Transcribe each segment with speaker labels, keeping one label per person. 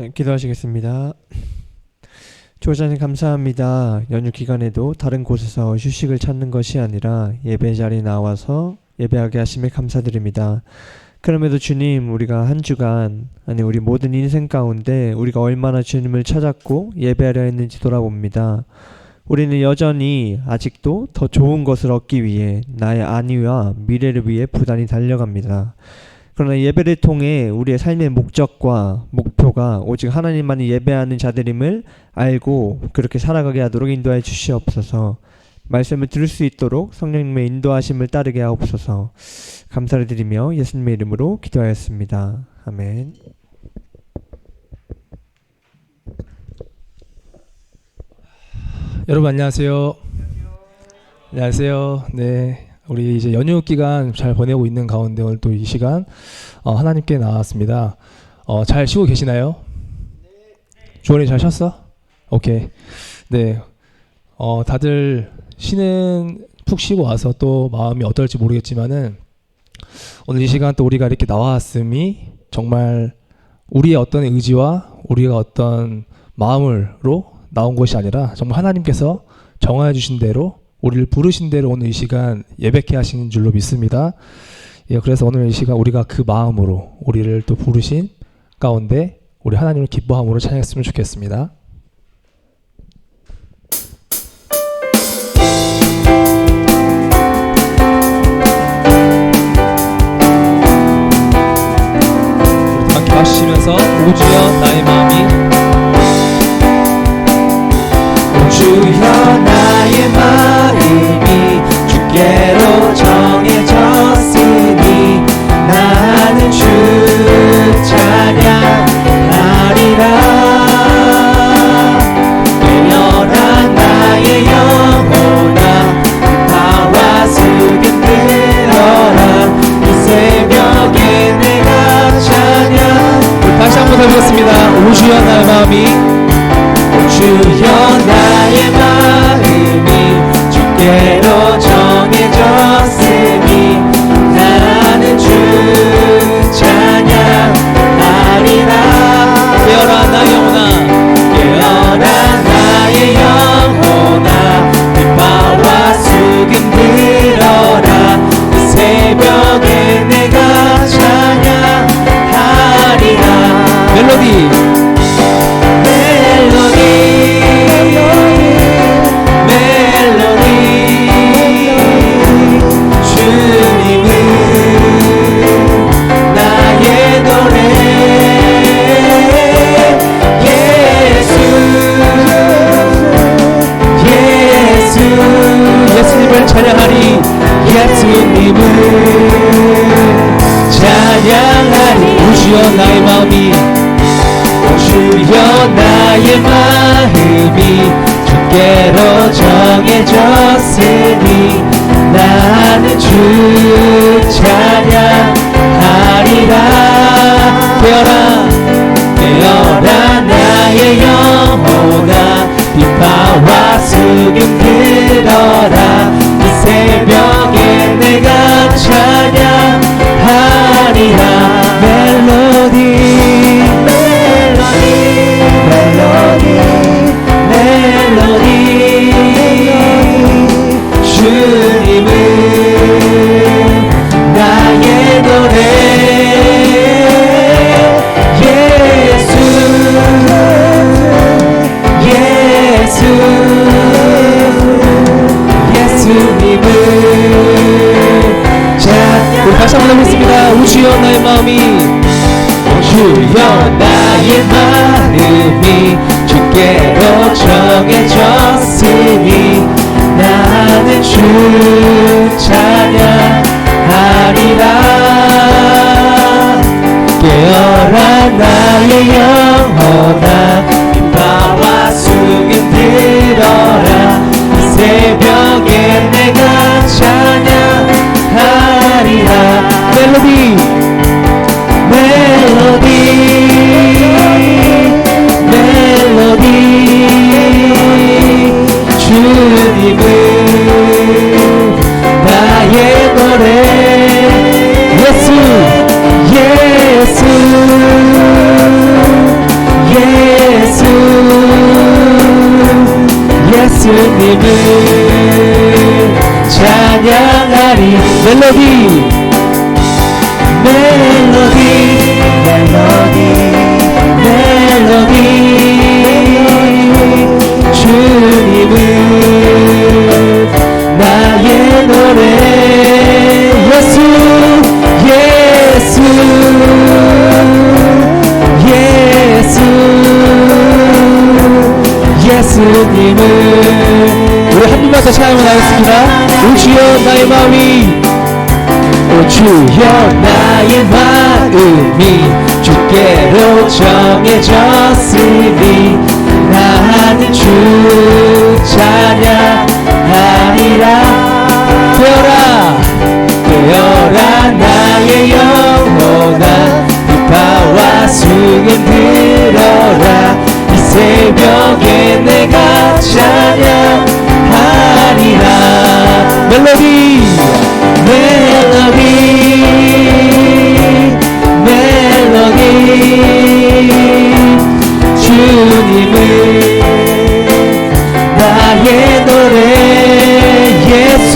Speaker 1: 기도하시겠습니다. 주호자님 감사합니다. 연휴 기간에도 다른 곳에서 휴식을 찾는 것이 아니라 예배 자리에 나와서 예배하게 하심에 감사드립니다. 그럼에도 주님, 우리가 한 주간, 우리 모든 인생 가운데 우리가 얼마나 주님을 찾았고 예배하려 했는지 돌아봅니다. 우리는 여전히 아직도 더 좋은 것을 얻기 위해 나의 안위와 미래를 위해 부단히 달려갑니다. 그러나 예배를 통해 우리의 삶의 목적과 목표가 오직 하나님만이 예배하는 자들임을 알고 그렇게 살아가게 하도록 인도하여 주시옵소서. 말씀을 들을 수 있도록 성령님의 인도하심을 따르게 하옵소서. 감사를 드리며 예수님의 이름으로 기도하였습니다. 아멘.
Speaker 2: 여러분 안녕하세요. 안녕하세요. 네. 우리 이제 연휴 기간 잘 보내고 있는 가운데 오늘 또 이 시간 하나님께 나왔습니다. 잘 쉬고 계시나요? 주원이 잘 쉬었어? 오케이. 네. 다들 푹 쉬고 와서 또 마음이 어떨지 모르겠지만은 오늘 이 시간 또 우리가 이렇게 나왔음이 정말 우리의 어떤 의지와 우리가 어떤 마음으로 나온 것이 아니라 정말 하나님께서 정하여 주신 대로 우리를 부르신 대로 오늘 이 시간 예배케 하시는 줄로 믿습니다. 예, 그래서 오늘 이 시간 우리가 그 마음으로 우리를 또 부르신 가운데 우리 하나님을 기뻐함으로 찬양했으면 좋겠습니다. 우리 함께 마시면서 오 주여 나의 마음이
Speaker 3: 주여 나의 마음이 주께로 정해졌으니 나는 주 찬양하리라. 깨어난 나의 영혼아 나와 수금 들어라. 이 새벽에 내가 찬양.
Speaker 2: 다시 한번 해보겠습니다. 오 주여 나의 마음이
Speaker 3: 주여 나의 마음이 주께로 정해졌으니 나는 주 찬양하리라.
Speaker 2: 깨어라 나의 영혼아
Speaker 3: 깨어라 나의 영혼아 빛바와 수금 들어라. 이 새벽에 내가 찬양하리라.
Speaker 2: 멜로디
Speaker 3: 예수님을 찬양하리. 예수님을 찬양하리.
Speaker 2: 오 주여 나의 마음이
Speaker 3: 주여 나의 마음이 주께로 정해졌으니 나는 주 찬양하리라. 깨어라 나의 영혼아 빛바와 수금 들어라. 이 새벽에 내가 찬양하리라. 멜로디 주님은 나의 노래. 예수님을
Speaker 2: 우리 다시 한번 해보겠습니다. 오 주여 나의 마음이
Speaker 3: 주여 나의 마음이 주께로 정해졌으니 나는 주 찬양하리라. 깨어라 나의 영혼아 빛바와 수금 들어라. 이 새벽에 내가 찬양하리라. 멜로디 주님은 나의 노래. 예수 멜로디 멜로디 멜로디 멜로디 주님은 나의 노래 예수 예수 예수 예수님을 우리 한 번만 더 찬양을 하겠습니다. 오 주여 나의 마음이 오 주여 나의 마음이 주께로 정해졌으니 나는 주 찬양하리라. 되어라 나의 영혼아 비파와 수금 들어라. 이 새벽에 내가 찬양하리라. 멜로디 멜로디 멜로디 주님은 나의 노래 예수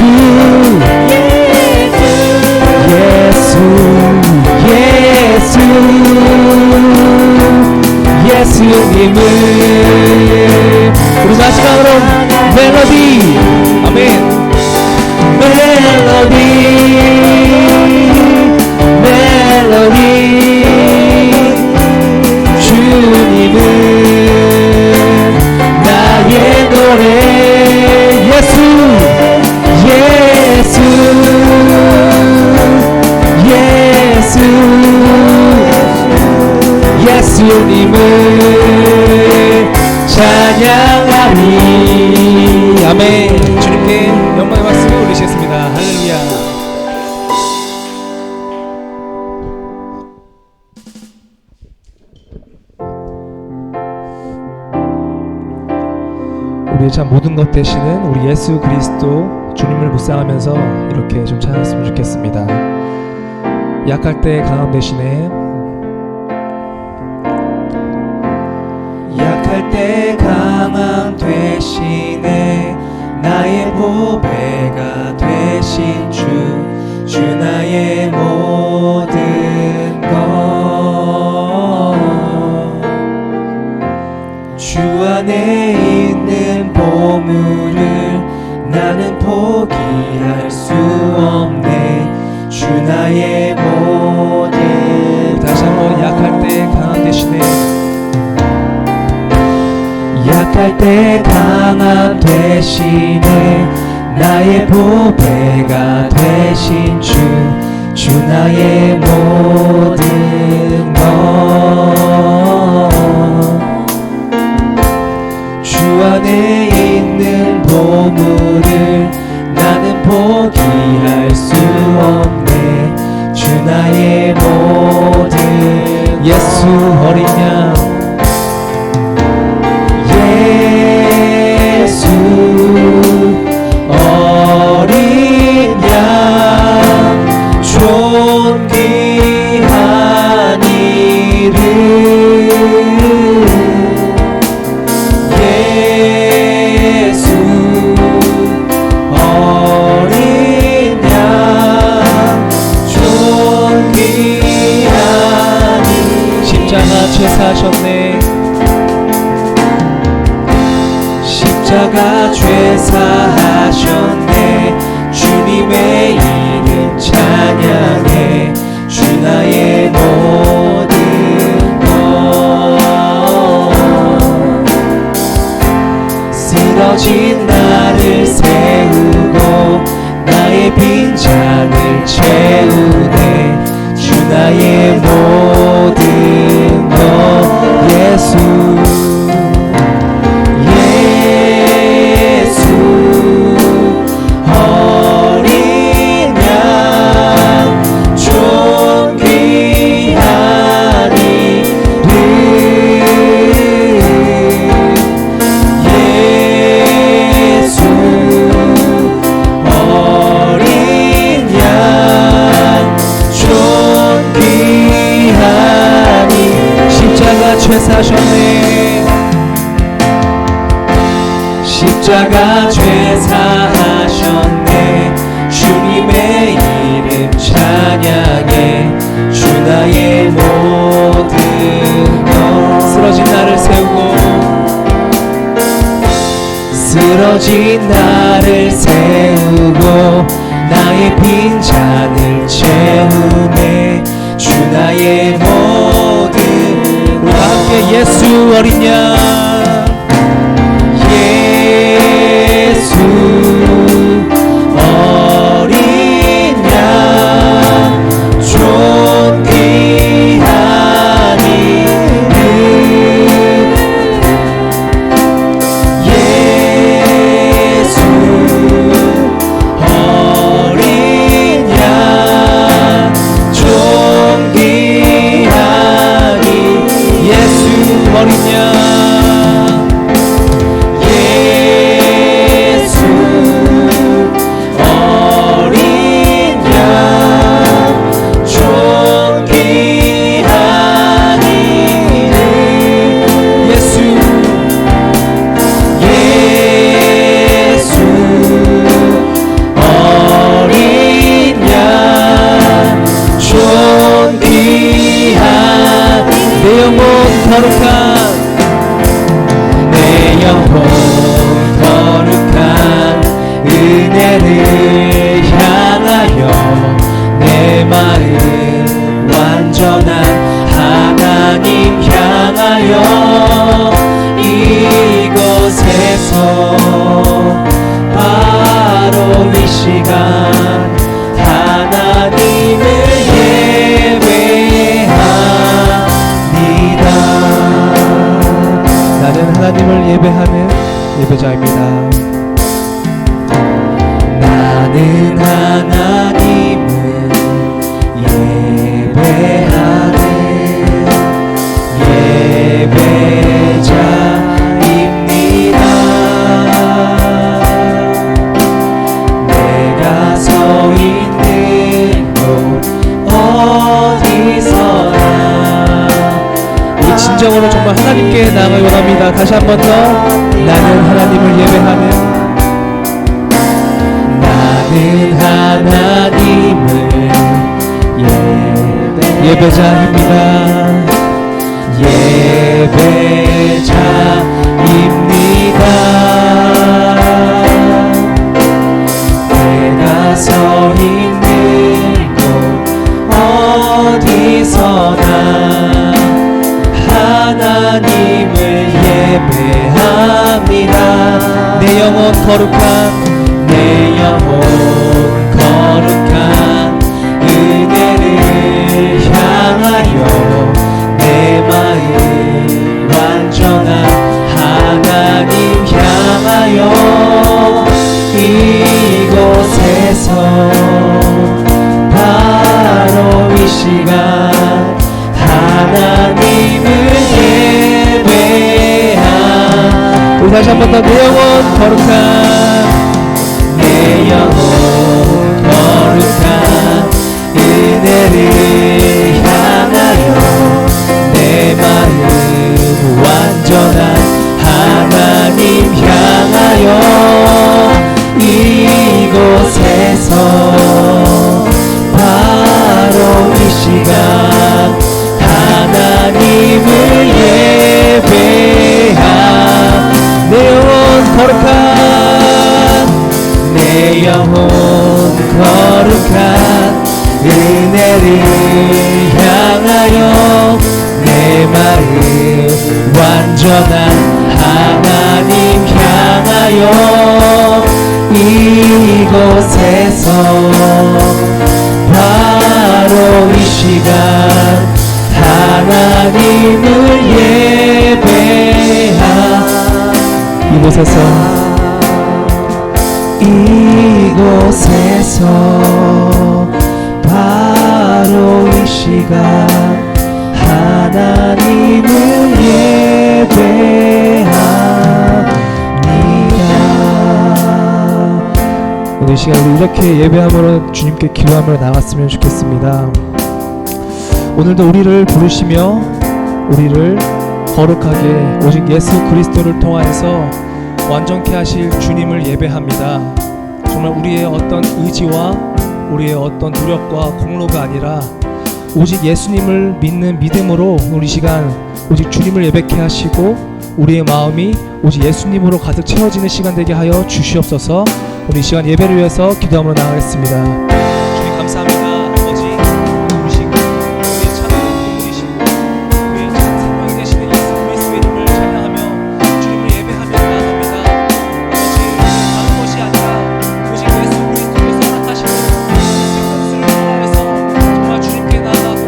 Speaker 3: 예수 예수 예수님을 우리 마지막으로 멜로디 아멘 멜로디 멜로디 주님은 나의 노래 예수 예수 예수 예수님을 찬양하리. 아멘.
Speaker 2: 주님께 영광의 말씀을 올리시겠습니다. 할렐루야. 우리의 참 모든 것 되시는 우리 예수 그리스도 주님을 묵상하면서 이렇게 좀 찬양했으면 좋겠습니다. 약할 때 강함 되시네.
Speaker 3: 약할 때 강함 되시네. 나의 보배가 되신 주 나의 모든 것. 주 안에 있는 보물을 나는 포기할 수 없네. 주 나의 모든
Speaker 2: 다시 한번 약할 때 강함 되시네.
Speaker 3: 약할 때 강함 되시네. 나의 보배가 되신 주 나의 모든 것. 주 안에 있는 보물을 나는 포기할 수 없네. 주 나의 모든 예수 어린 양 예수 어린 양 존귀한 이름 예수 어린 양 존귀한 이름
Speaker 2: 십자가 죄사하셨네.
Speaker 3: 십자가 죄사하셨네. 주님의 이름 찬양해. 주 나의 모든 것. 쓰러진 나를 세우고 나의 빈잔을 채우네. 주 나의 모든 것 예수
Speaker 2: 죄사하셨네.
Speaker 3: 쓰러진 나를 세우고 나의 빈잔을 채우네. 주 나의 모든.
Speaker 2: 우리가 함께 예수 어린 양,
Speaker 3: 예수 어린 양 존귀한 이름. 예수 어린 양 존귀한 이름.
Speaker 2: 예수 어린 양,
Speaker 3: 예수 어린 양 존귀한 이름.
Speaker 2: 예수
Speaker 3: 예수 어린 양 존귀한
Speaker 2: 내 영혼 거룩한,
Speaker 3: 내 영혼 거룩한 은혜를 향하여 내 마음 완전한 하나님 향하여 이곳에서 바로 이 시간 하나님을 예배합니다.
Speaker 2: 나는 하나님을 예배하는 예배자입니다.
Speaker 3: 나는 하나님을 예배하는 예배자입니다. 내가 서 있는 곳 어디서나
Speaker 2: 우리 진정으로 정말 하나님께 나아가기 원합니다. 다시 한 번 더, 나는 하나님을 예배하는
Speaker 3: 나는 하나님을
Speaker 2: 예배자입니다.
Speaker 3: 예배자입니다. 내가 서 있는 곳 어디서나 하나님을 예배합니다.
Speaker 2: 내 영혼 거룩한,
Speaker 3: 내 영혼 거룩한 은혜를 향하여 내 마음 완전한 하나님 향하여 이곳에서 바로 이 시간 하나님을 예배하.
Speaker 2: 우리 다시 한 번 더, 내 영혼 거룩한,
Speaker 3: 내 영혼 거룩한 은혜를 향하여 내 마음 완전한 하나님 향하여 이곳에서 바로 이 시간 하나님을 예배하.
Speaker 2: 내 영혼 거룩한,
Speaker 3: 내 영혼 거룩한 은혜를 향하여 내 마음 완전한 하나님 향하여 이곳에서 바로 이 시간 하나님을 예배하.
Speaker 2: 이곳에서
Speaker 3: 이곳에서 바로 이 시간 하나님을 예배합니다.
Speaker 2: 오늘 이 시간 우리 이렇게 예배함으로 주님께 기도하며 나갔으면 좋겠습니다. 오늘도 우리를 부르시며 우리를 거룩하게 오직 예수 그리스도를 통하여서 완전케 하실 주님을 예배합니다. 정말 우리의 어떤 의지와 우리의 어떤 노력과 공로가 아니라 오직 예수님을 믿는 믿음으로 우리 시간 오직 주님을 예배케 하시고 우리의 마음이 오직 예수님으로 가득 채워지는 시간 되게 하여 주시옵소서. 오늘 이 시간 예배를 위해서 기도함으로 나아가겠습니다. 주님 감사합니다. 아버지 음식 우리의 찬양을 드리시고 우리의 생명이 되시는 예수 그리스도의 이름을 찬양하며 주님을 예배하며 나아갑니다. 아버지 다른 것이 아니라 오직 예수 그리스도께서 나타시는 생명수를 통하여서 정말 주님께 나아가고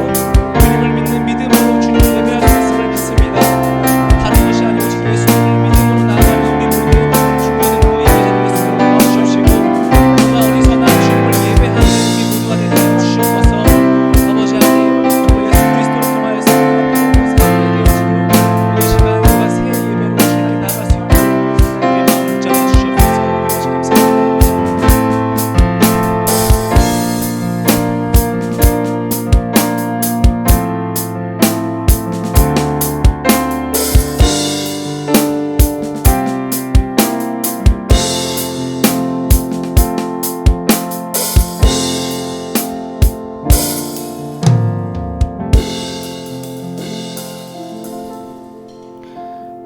Speaker 2: 주님을 믿는 믿음으로 주님을 예배할 수 있음을 믿습니다. 다른 것이 아니고 오직 예수님을 믿음으로 나아가는 우리 모든 중요한 교회 예배자들 있음을 도와주시옵시고 정말 어리석은 주님을 예배하는 우리 모두가 되게 주시옵소서. 아버지 하나님 정말 예수 그리스도를 통하여서 사랑하게 되어지기로 이 시간 우리가 새 예배로 주님께 나아갈 수 있도록 우리의 마음을 붙잡아 주시옵소서. 아버지 감사합니다.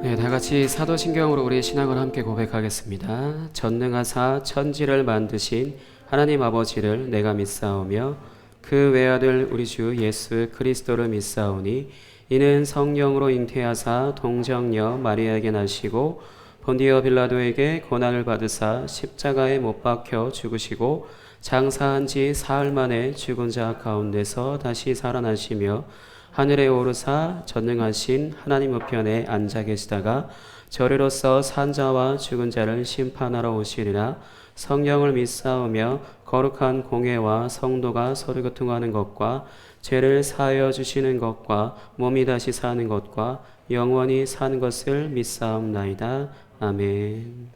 Speaker 4: 네, 다 같이 사도신경으로 우리의 신앙을 함께 고백하겠습니다. 전능하사 천지를 만드신 하나님 아버지를 내가 믿사오며 그 외아들 우리 주 예수 그리스도를 믿사오니 이는 성령으로 잉태하사 동정녀 마리아에게 나시고 본디오 빌라도에게 고난을 받으사 십자가에 못 박혀 죽으시고 장사한 지 사흘 만에 죽은 자 가운데서 다시 살아나시며 하늘에 오르사 전능하신 하나님 우편에 앉아 계시다가 저리로서 산자와 죽은 자를 심판하러 오시리라. 성령을 믿사오며 거룩한 공회와 성도가 서로 교통하는 것과 죄를 사하여 주시는 것과 몸이 다시 사는 것과 영원히 사는 것을 믿사옵나이다. 아멘.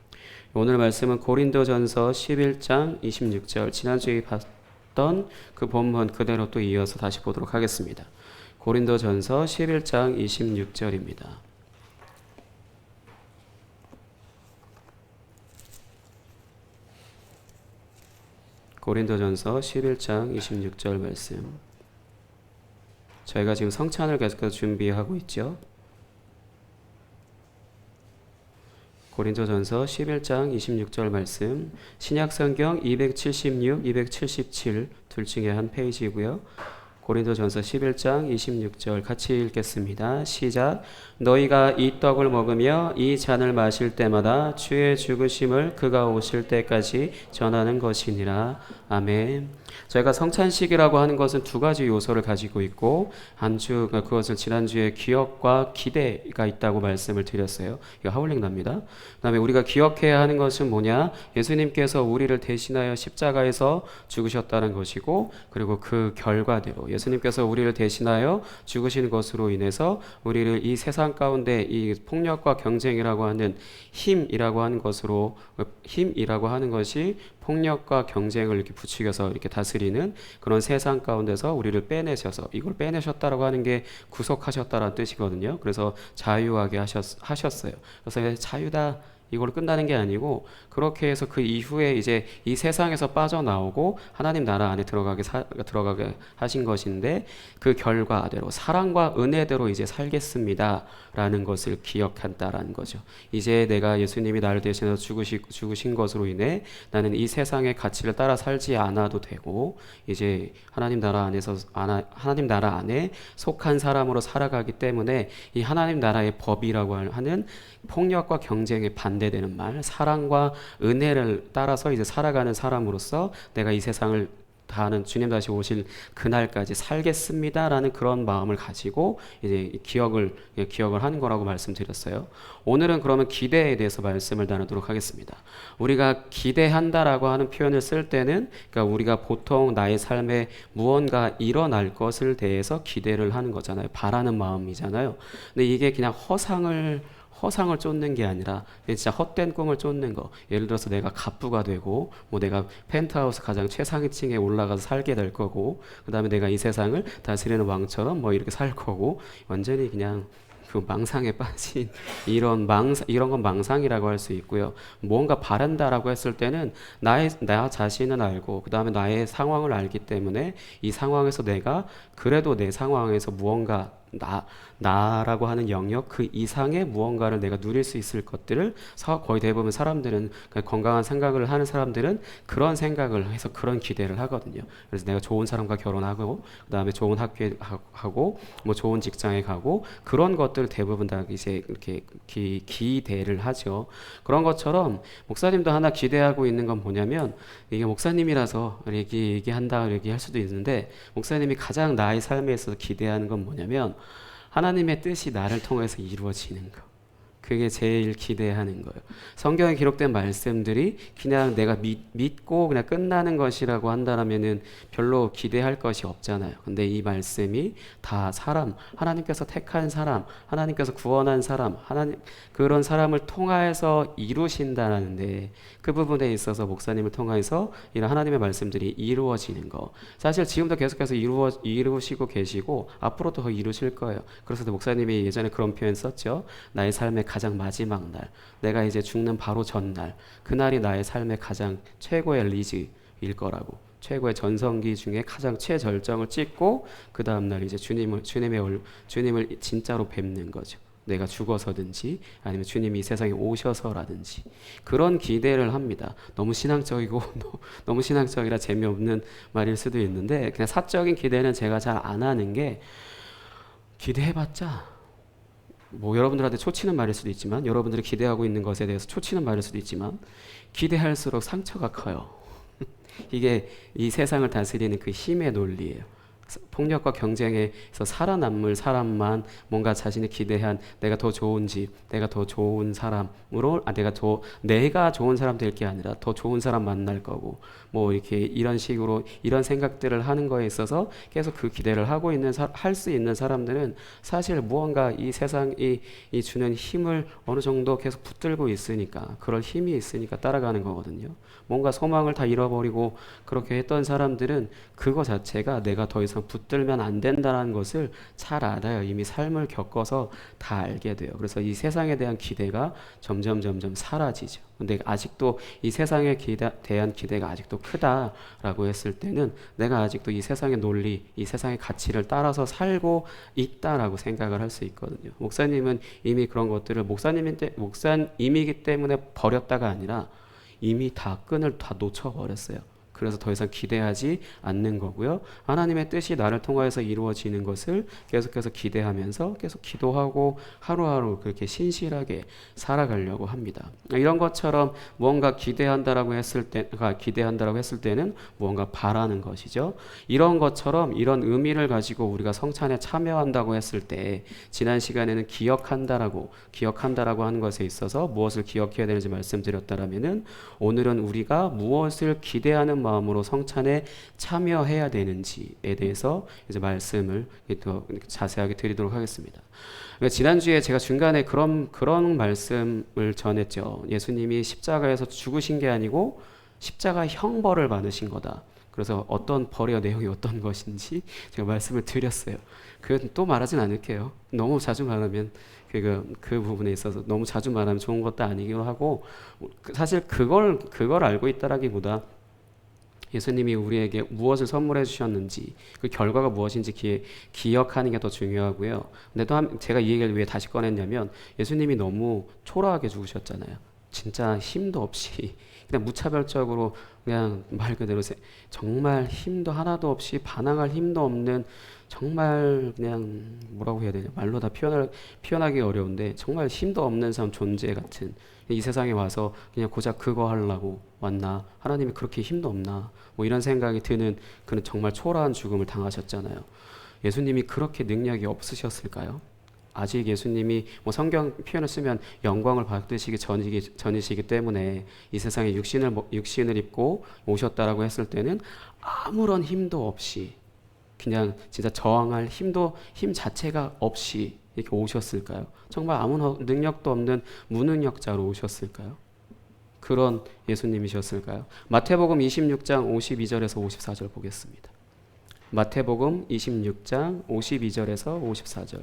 Speaker 4: 오늘 말씀은 고린도전서 11장 26절, 지난주에 봤던 그 본문 그대로 또 이어서 다시 보도록 하겠습니다. 고린도전서 11장 26절입니다. 고린도전서 11장 26절 말씀. 저희가 지금 성찬을 계속해서 준비하고 있죠. 고린도전서 11장 26절 말씀. 신약성경 276, 277 둘 중에 한 페이지고요. 고린도전서 11장 26절 같이 읽겠습니다. 시작. 너희가 이 떡을 먹으며 이 잔을 마실 때마다 주의 죽으심을 그가 오실 때까지 전하는 것이니라. 아멘. 저희가 성찬식이라고 하는 것은 두 가지 요소를 가지고 있고 안주 그것을 지난주에 기억과 기대가 있다고 말씀을 드렸어요. 이거 하울링 납니다. 그 다음에 우리가 기억해야 하는 것은 뭐냐? 예수님께서 우리를 대신하여 십자가에서 죽으셨다는 것이고 그리고 그 결과대로 예수님께서 우리를 대신하여 죽으신 것으로 인해서 우리를 이 세상 가운데 이 폭력과 경쟁이라고 하는 힘이라고 하는 것이 폭력과 경쟁을 이렇게 부추겨서 이렇게 다스리는 그런 세상 가운데서 우리를 빼내셔서 이걸 빼내셨다라고 하는 게 구속하셨다라는 뜻이거든요. 그래서 자유하게 하셨어요. 그래서 자유다. 이걸로 끝나는 게 아니고 그렇게 해서 그 이후에 이제 이 세상에서 빠져나오고 하나님 나라 안에 들어가게 하신 것인데 그 결과대로 사랑과 은혜대로 이제 살겠습니다라는 것을 기억한다라는 거죠. 이제 내가 예수님이 나를 대신해서 죽으신 것으로 인해 나는 이 세상의 가치를 따라 살지 않아도 되고 이제 하나님 나라 안에 속한 사람으로 살아가기 때문에 이 하나님 나라의 법이라고 하는 폭력과 경쟁에 반대되는 말, 사랑과 은혜를 따라서 이제 살아가는 사람으로서 내가 이 세상을 다하는 주님 다시 오실 그날까지 살겠습니다라는 그런 마음을 가지고 이제 기억을 하는 거라고 말씀드렸어요. 오늘은 그러면 기대에 대해서 말씀을 나누도록 하겠습니다. 우리가 기대한다라고 하는 표현을 쓸 때는 그러니까 우리가 보통 나의 삶에 무언가 일어날 것을 대해서 기대를 하는 거잖아요. 바라는 마음이잖아요. 근데 이게 그냥 허상을 쫓는 게 아니라 진짜 헛된 꿈을 쫓는 거. 예를 들어서 내가 갑부가 되고 뭐 내가 펜트하우스 가장 최상위층에 올라가서 살게 될 거고 그 다음에 내가 이 세상을 다스리는 왕처럼 뭐 이렇게 살 거고 완전히 그냥 그 망상에 빠진 이런 건 망상이라고 할 수 있고요. 뭔가 바란다라고 했을 때는 나 자신은 알고 그 다음에 나의 상황을 알기 때문에 이 상황에서 내가 그래도 내 상황에서 무언가 나라고 하는 영역 그 이상의 무언가를 내가 누릴 수 있을 것들을 거의 대부분 사람들은 건강한 생각을 하는 사람들은 그런 생각을 해서 그런 기대를 하거든요. 그래서 내가 좋은 사람과 결혼하고 그다음에 좋은 학교에 하고 뭐 좋은 직장에 가고 그런 것들 대부분 다 이제 이렇게 기대를 하죠. 그런 것처럼 목사님도 하나 기대하고 있는 건 뭐냐면 이게 목사님이라서 얘기한다 얘기할 수도 있는데 목사님이 가장 나의 삶에 있어서 기대하는 건 뭐냐면 하나님의 뜻이 나를 통해서 이루어지는 거. 그게 제일 기대하는 거예요. 성경에 기록된 말씀들이 그냥 내가 믿고 그냥 끝나는 것이라고 한다면은 별로 기대할 것이 없잖아요. 근데 이 말씀이 다 하나님께서 택한 사람, 하나님께서 구원한 사람, 그런 사람을 통하여서 이루신다는데 그 부분에 있어서 목사님을 통해서 이런 하나님의 말씀들이 이루어지는 거. 사실 지금도 계속해서 이루시고 계시고 앞으로도 더 이루실 거예요. 그래서 목사님이 예전에 그런 표현 썼죠. 나의 삶의 가장 마지막 날, 내가 이제 죽는 바로 전날, 그날이 나의 삶의 가장 최고의 리즈일 거라고. 최고의 전성기 중에 가장 최절정을 찍고 그 다음 날 이제 주님을 진짜로 뵙는 거죠. 내가 죽어서든지 아니면 주님이 이 세상에 오셔서라든지 그런 기대를 합니다. 너무 신앙적이고 너무 신앙적이라 재미없는 말일 수도 있는데 그냥 사적인 기대는 제가 잘 안 하는 게 기대해봤자 뭐 여러분들한테 초치는 말일 수도 있지만 여러분들이 기대하고 있는 것에 대해서 초치는 말일 수도 있지만 기대할수록 상처가 커요. 이게 이 세상을 다스리는 그 힘의 논리예요. 폭력과 경쟁에서 살아남을 사람만 뭔가 자신이 기대한 내가 더 좋은 집, 내가 더 좋은 사람으로 내가 좋은 사람 될 게 아니라 더 좋은 사람 만날 거고 뭐 이렇게 이런 식으로 이런 생각들을 하는 거에 있어서 계속 그 기대를 하고 있는 할 수 있는 사람들은 사실 무언가 이 세상이 주는 힘을 어느 정도 계속 붙들고 있으니까 그럴 힘이 있으니까 따라가는 거거든요. 뭔가 소망을 다 잃어버리고 그렇게 했던 사람들은 그거 자체가 내가 더 이상 붙들면 안 된다는 것을 잘 알아요. 이미 삶을 겪어서 다 알게 돼요. 그래서 이 세상에 대한 기대가 점점 사라지죠. 근데 아직도 이 세상에 대한 기대가 아직도 크다라고 했을 때는 내가 아직도 이 세상의 논리, 이 세상의 가치를 따라서 살고 있다라고 생각을 할 수 있거든요. 목사님은 이미 그런 것들을 목사님이기 때문에 버렸다가 아니라 이미 끈을 다 놓쳐버렸어요. 그래서 더 이상 기대하지 않는 거고요. 하나님의 뜻이 나를 통하여서 이루어지는 것을 계속해서 기대하면서 계속 기도하고 하루하루 그렇게 신실하게 살아가려고 합니다. 이런 것처럼 무언가 기대한다라고 했을 때는 무언가 바라는 것이죠. 이런 것처럼 이런 의미를 가지고 우리가 성찬에 참여한다고 했을 때 지난 시간에는 기억한다라고 하는 것에 있어서 무엇을 기억해야 되는지 말씀드렸다라면은 오늘은 우리가 무엇을 기대하는 마음으로 성찬에 참여해야 되는지에 대해서 이제 말씀을 더 자세하게 드리도록 하겠습니다. 지난주에 제가 중간에 그런 말씀을 전했죠. 예수님이 십자가에서 죽으신 게 아니고 십자가 형벌을 받으신 거다. 그래서 어떤 벌의 내용이 어떤 것인지 제가 말씀을 드렸어요. 그건 또 말하진 않을게요. 너무 자주 말하면 그 부분에 있어서 너무 자주 말하면 좋은 것도 아니기도 하고 사실 그걸 알고 있다라기보다 예수님이 우리에게 무엇을 선물해 주셨는지 그 결과가 무엇인지 기억하는 게 더 중요하고요. 근데 또 제가 이 얘기를 왜 다시 꺼냈냐면 예수님이 너무 초라하게 죽으셨잖아요. 진짜 힘도 없이 그냥 무차별적으로 그냥 말 그대로 정말 힘도 하나도 없이 반항할 힘도 없는 정말 그냥 뭐라고 해야 되냐 말로 다 표현하기 어려운데 정말 힘도 없는 사람 존재 같은 이 세상에 와서 그냥 고작 그거 하려고 왔나 하나님이 그렇게 힘도 없나 뭐 이런 생각이 드는 그는 정말 초라한 죽음을 당하셨잖아요. 예수님이 그렇게 능력이 없으셨을까요? 아직 예수님이 뭐 성경 표현을 쓰면 영광을 받으시기 전이시기 때문에 이 세상에 육신을 입고 오셨다라고 했을 때는 아무런 힘도 없이 그냥 진짜 저항할 힘 자체가 없이 이렇게 오셨을까요? 정말 아무 능력도 없는 무능력자로 오셨을까요? 그런 예수님이셨을까요? 마태복음 26장 52절에서 54절 보겠습니다. 마태복음 26장 52절에서 54절.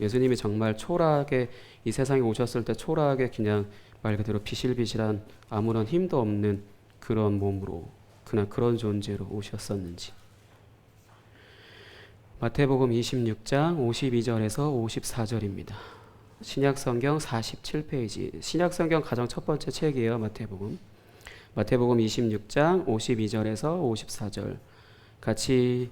Speaker 4: 예수님이 정말 초라하게 이 세상에 오셨을 때 초라하게 그냥 말 그대로 비실비실한 아무런 힘도 없는 그런 몸으로 그냥 그런 존재로 오셨었는지 마태복음 26장 52절에서 54절입니다. 신약성경 47페이지. 신약성경 가장 첫 번째 책이에요. 마태복음 26장 52절에서 54절 같이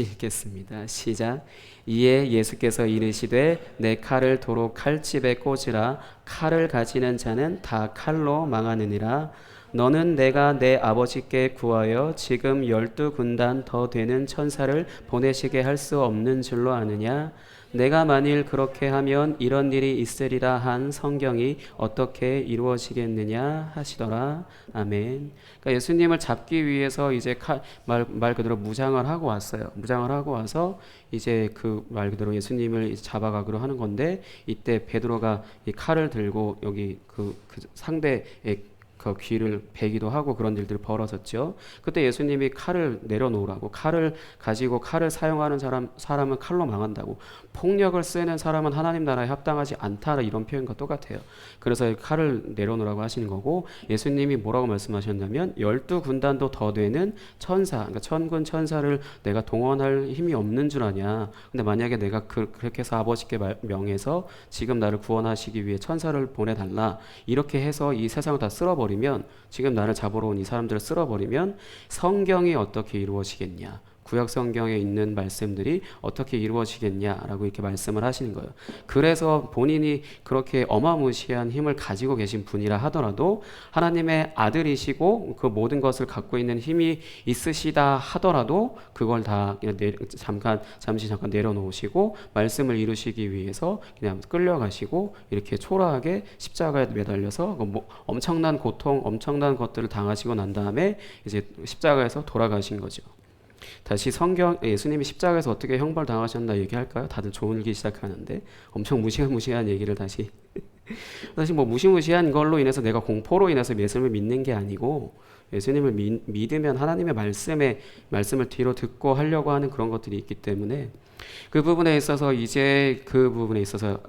Speaker 4: 읽겠습니다. 시작. 이에 예수께서 이르시되 내 칼을 도로 칼집에 꽂으라. 칼을 가지는 자는 다 칼로 망하느니라. 너는 내가 내 아버지께 구하여 지금 12군단 더 되는 천사를 보내시게 할 수 없는 줄로 아느냐? 내가 만일 그렇게 하면 이런 일이 있으리라 한 성경이 어떻게 이루어지겠느냐 하시더라. 아멘. 그러니까 예수님을 잡기 위해서 이제 말 그대로 무장을 하고 왔어요. 무장을 하고 와서 이제 그 말 그대로 예수님을 잡아가기로 하는 건데, 이때 베드로가 이 칼을 들고 여기 그 상대의 그 귀를 베기도 하고 그런 일들이 벌어졌죠. 그때 예수님이 칼을 내려놓으라고, 칼을 가지고 칼을 사용하는 사람은 칼로 망한다고, 폭력을 쓰는 사람은 하나님 나라에 합당하지 않다, 이런 표현과 똑같아요. 그래서 칼을 내려놓으라고 하시는 거고, 예수님이 뭐라고 말씀하셨냐면 12군단도 더 되는 천사, 그러니까 천군 천사를 내가 동원할 힘이 없는 줄 아냐. 근데 만약에 내가 그렇게 해서 아버지께 명해서 지금 나를 구원하시기 위해 천사를 보내달라, 이렇게 해서 이 세상을 다 쓸어버리면, 지금 나를 잡으러 온 이 사람들을 쓸어버리면 성경이 어떻게 이루어지겠냐, 구약 성경에 있는 말씀들이 어떻게 이루어지겠냐라고 이렇게 말씀을 하시는 거예요. 그래서 본인이 그렇게 어마무시한 힘을 가지고 계신 분이라 하더라도, 하나님의 아들이시고 그 모든 것을 갖고 있는 힘이 있으시다 하더라도 그걸 다 그냥 잠시 내려놓으시고 말씀을 이루시기 위해서 그냥 끌려가시고 이렇게 초라하게 십자가에 매달려서 엄청난 고통, 엄청난 것들을 당하시고 난 다음에 이제 십자가에서 돌아가신 거죠. 다시 예수님이 십자가에서 어떻게 형벌 당하셨나 얘기할까요? 다들 조울기 시작하는데 엄청 무시무시한 얘기를 다시 뭐 무시무시한 걸로 인해서 내가 공포로 인해서 예수님을 믿는 게 아니고, 예수님을 믿으면 하나님의 말씀을 뒤로 듣고 하려고 하는 그런 것들이 있기 때문에, 그 부분에 있어서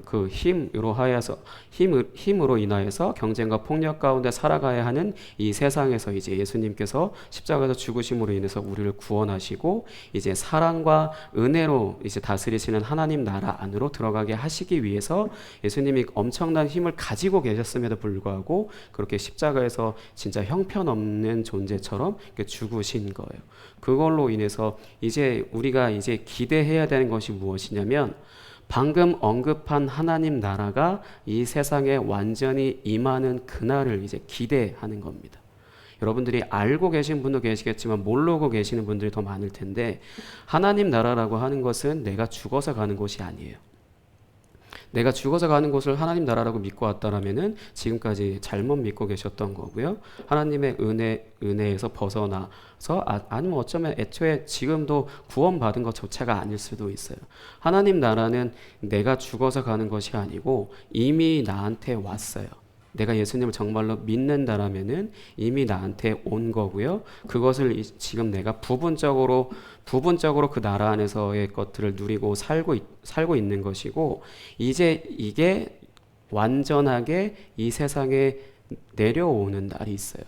Speaker 4: 그 힘으로 인하여서 경쟁과 폭력 가운데 살아가야 하는 이 세상에서 이제 예수님께서 십자가에서 죽으심으로 인해서 우리를 구원하시고 이제 사랑과 은혜로 이제 다스리시는 하나님 나라 안으로 들어가게 하시기 위해서 예수님이 엄청난 힘을 가지고 계셨음에도 불구하고 그렇게 십자가에서 진짜 형편없는 존재처럼 죽으신 거예요. 그걸로 인해서 이제 우리가 이제 기대해야 되는 것이 무엇이냐면, 방금 언급한 하나님 나라가 이 세상에 완전히 임하는 그날을 이제 기대하는 겁니다. 여러분들이 알고 계신 분도 계시겠지만 모르고 계시는 분들이 더 많을 텐데, 하나님 나라라고 하는 것은 내가 죽어서 가는 곳이 아니에요. 내가 죽어서 가는 곳을 하나님 나라라고 믿고 왔다라면은 지금까지 잘못 믿고 계셨던 거고요. 하나님의 은혜에서 벗어나서 아니면 어쩌면 애초에 지금도 구원받은 것 자체가 아닐 수도 있어요. 하나님 나라는 내가 죽어서 가는 것이 아니고 이미 나한테 왔어요. 내가 예수님을 정말로 믿는다라면은 이미 나한테 온 거고요. 그것을 지금 내가 부분적으로 그 나라 안에서의 것들을 누리고 살고 있는 것이고, 이제 이게 완전하게 이 세상에 내려오는 날이 있어요.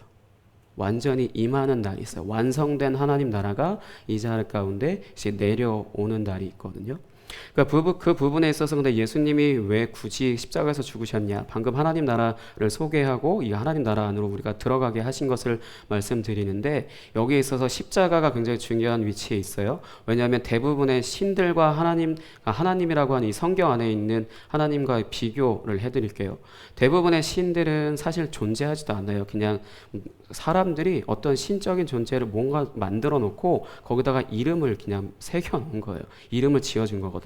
Speaker 4: 완전히 임하는 날이 있어요. 완성된 하나님 나라가 이 자리 가운데 이제 내려오는 날이 있거든요. 그러니까 그 부분에 있어서 근데 예수님이 왜 굳이 십자가에서 죽으셨냐, 방금 하나님 나라를 소개하고 이 하나님 나라 안으로 우리가 들어가게 하신 것을 말씀드리는데, 여기에 있어서 십자가가 굉장히 중요한 위치에 있어요. 왜냐하면 대부분의 신들과 하나님이라고 하는 이 성경 안에 있는 하나님과의 비교를 해드릴게요. 대부분의 신들은 사실 존재하지도 않아요. 그냥 사람들이 어떤 신적인 존재를 뭔가 만들어 놓고 거기다가 이름을 그냥 새겨 놓은 거예요. 이름을 지어준 거거든요.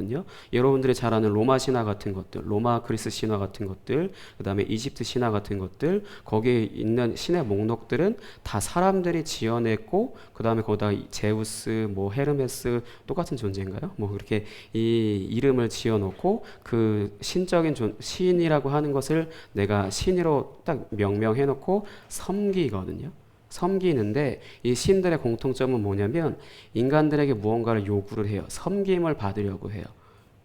Speaker 4: 여러분들이 잘 아는 로마 신화 같은 것들, 로마 그리스 신화 같은 것들, 그 다음에 이집트 신화 같은 것들, 거기에 있는 신의 목록들은 다 사람들이 지어냈고, 그 다음에 거기다가 제우스, 뭐 헤르메스, 똑같은 존재인가요? 뭐 그렇게 이 이름을 지어놓고 그 신이라고 하는 것을 내가 신으로 딱 명명해놓고 섬기거든요. 섬기는데, 이 신들의 공통점은 뭐냐면 인간들에게 무언가를 요구를 해요. 섬김을 받으려고 해요.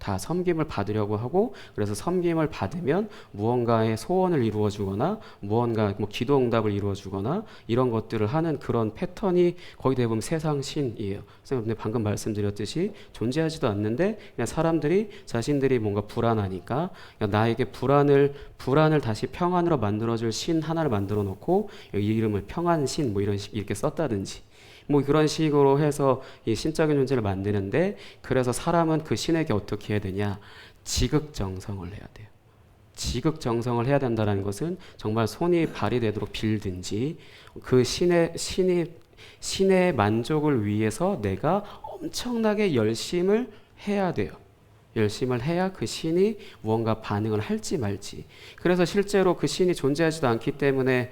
Speaker 4: 다 섬김을 받으려고 하고, 그래서 섬김을 받으면 무언가의 소원을 이루어 주거나 무언가 뭐 기도 응답을 이루어 주거나 이런 것들을 하는 그런 패턴이 거의 대부분 세상 신이에요. 선생님 방금 말씀드렸듯이 존재하지도 않는데 그냥 사람들이 자신들이 뭔가 불안하니까 그냥 나에게 불안을 다시 평안으로 만들어줄 신 하나를 만들어 놓고 이 이름을 평안신 뭐 이렇게 썼다든지 뭐 그런 식으로 해서 이 신적인 존재를 만드는데, 그래서 사람은 그 신에게 어떻게 해야 되냐? 지극정성을 해야 돼요. 지극정성을 해야 된다는 것은 정말 손이 발이 되도록 빌든지 그 신의 만족을 위해서 내가 엄청나게 열심을 해야 돼요. 열심을 해야 그 신이 무언가 반응을 할지 말지. 그래서 실제로 그 신이 존재하지도 않기 때문에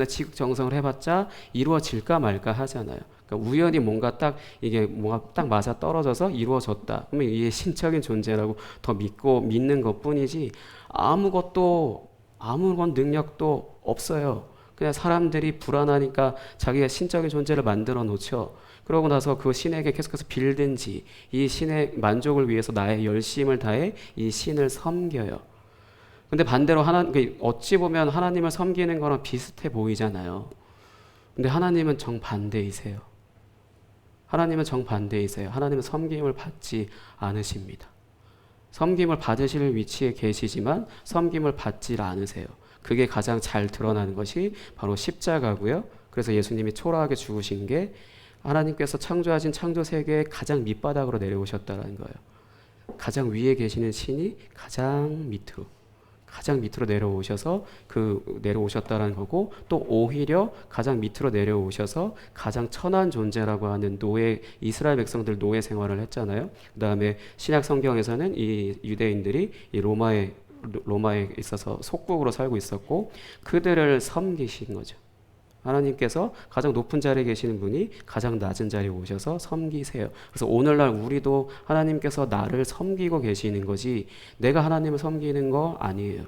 Speaker 4: 지극정성을 해봤자 이루어질까 말까 하잖아요. 그러니까 우연히 뭔가 딱 이게 뭔가 딱 맞아 떨어져서 이루어졌다. 그러면 이게 신적인 존재라고 더 믿는 것뿐이지 아무런 능력도 없어요. 그냥 사람들이 불안하니까 자기가 신적인 존재를 만들어 놓죠. 그러고 나서 그 신에게 계속해서 빌든지 이 신의 만족을 위해서 나의 열심을 다해 이 신을 섬겨요. 근데 반대로 어찌 보면 하나님을 섬기는 거랑 비슷해 보이잖아요. 근데 하나님은 정반대이세요. 하나님은 섬김을 받지 않으십니다. 섬김을 받으실 위치에 계시지만 섬김을 받지 않으세요. 그게 가장 잘 드러나는 것이 바로 십자가고요. 그래서 예수님이 초라하게 죽으신 게 하나님께서 창조하신 창조 세계의 가장 밑바닥으로 내려오셨다는 거예요. 가장 위에 계시는 신이 가장 밑으로 내려오셨다는 거고, 또 오히려 가장 밑으로 내려오셔서 가장 천한 존재라고 하는 이스라엘 백성들 노예 생활을 했잖아요. 그 다음에 신약 성경에서는 이 유대인들이 이 로마에 있어서 속국으로 살고 있었고 그들을 섬기신 거죠. 하나님께서 가장 높은 자리에 계시는 분이 가장 낮은 자리에 오셔서 섬기세요. 그래서 오늘날 우리도 하나님께서 나를 섬기고 계시는 거지 내가 하나님을 섬기는 거 아니에요.